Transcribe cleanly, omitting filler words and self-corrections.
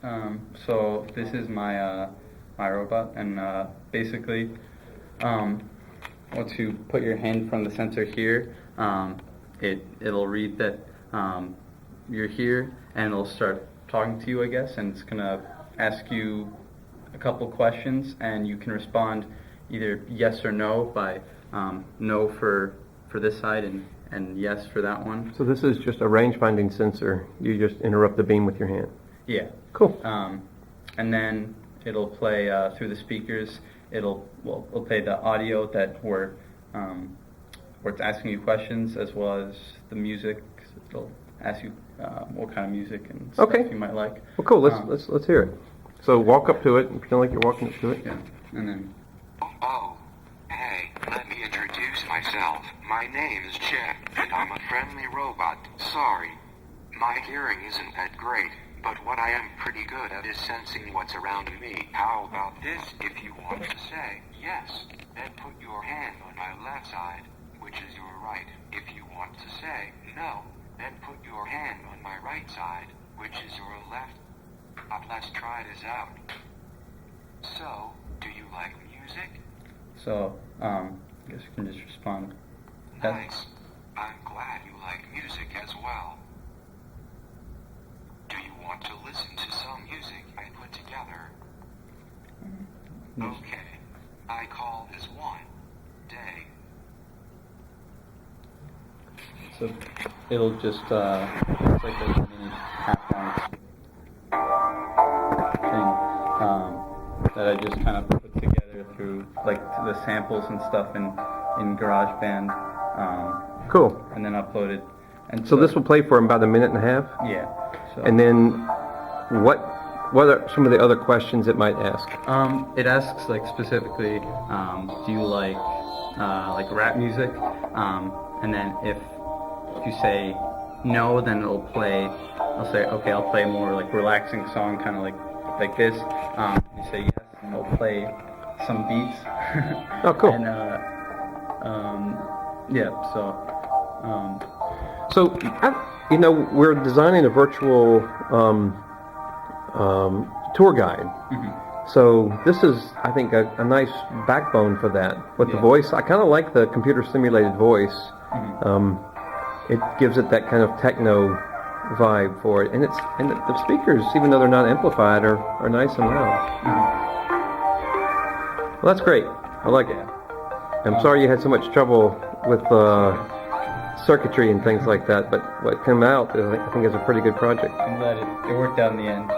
So this is my my robot, and basically, once you put your hand from the sensor here, it'll read that you're here, and it'll start talking to you, I guess, and it's gonna ask you a couple questions, and you can respond either yes or no by no for this side and yes for that one. So this is just a range-finding sensor. You just interrupt the beam with your hand. Yeah. Cool. And then it'll play through the speakers. It'll play the audio that where it's asking you questions, as well as the music. It'll ask you what kind of music and stuff you might like. Well, cool. Let's hear it. So walk up to it and pretend like you're walking up to it. Yeah. And then. Oh, hey, let me introduce myself. My name is Chet, and I'm a friendly robot. Sorry, my hearing isn't that great, but what I am pretty good at is sensing what's around me. How about this? If you want to say yes, then put your hand on my left side, which is your right. If you want to say no, then put your hand on my right side, which is your left. Let's try this out. So, do you like music? So, I guess you can just respond. Nice. I'm glad you like music as well. Do you want to listen to some music I put together? Okay. I call this one Day. So it'll just it's like a mini half-long thing that I just kind of put together through like the samples and stuff in GarageBand. Cool. And then uploaded. And So this will play for about a minute and a half. Yeah. So. And then what are some of the other questions it might ask? It asks like specifically, do you like rap music? And then if you say no, then it'll play. I'll say okay, I'll play a more like relaxing song, kind of like this. You say yes, and it'll play some beats. Oh, cool. And yeah, so. So, we're designing a virtual tour guide. Mm-hmm. So this is, I think, a nice backbone for that. With the voice, I kind of like the computer simulated voice. Mm-hmm. It gives it that kind of techno vibe for it, and the speakers, even though they're not amplified, are nice and loud. Mm-hmm. Well, that's great. I like it. I'm sorry you had so much trouble with circuitry and things like that, but what came out, I think, is a pretty good project. I'm glad it worked out in the end.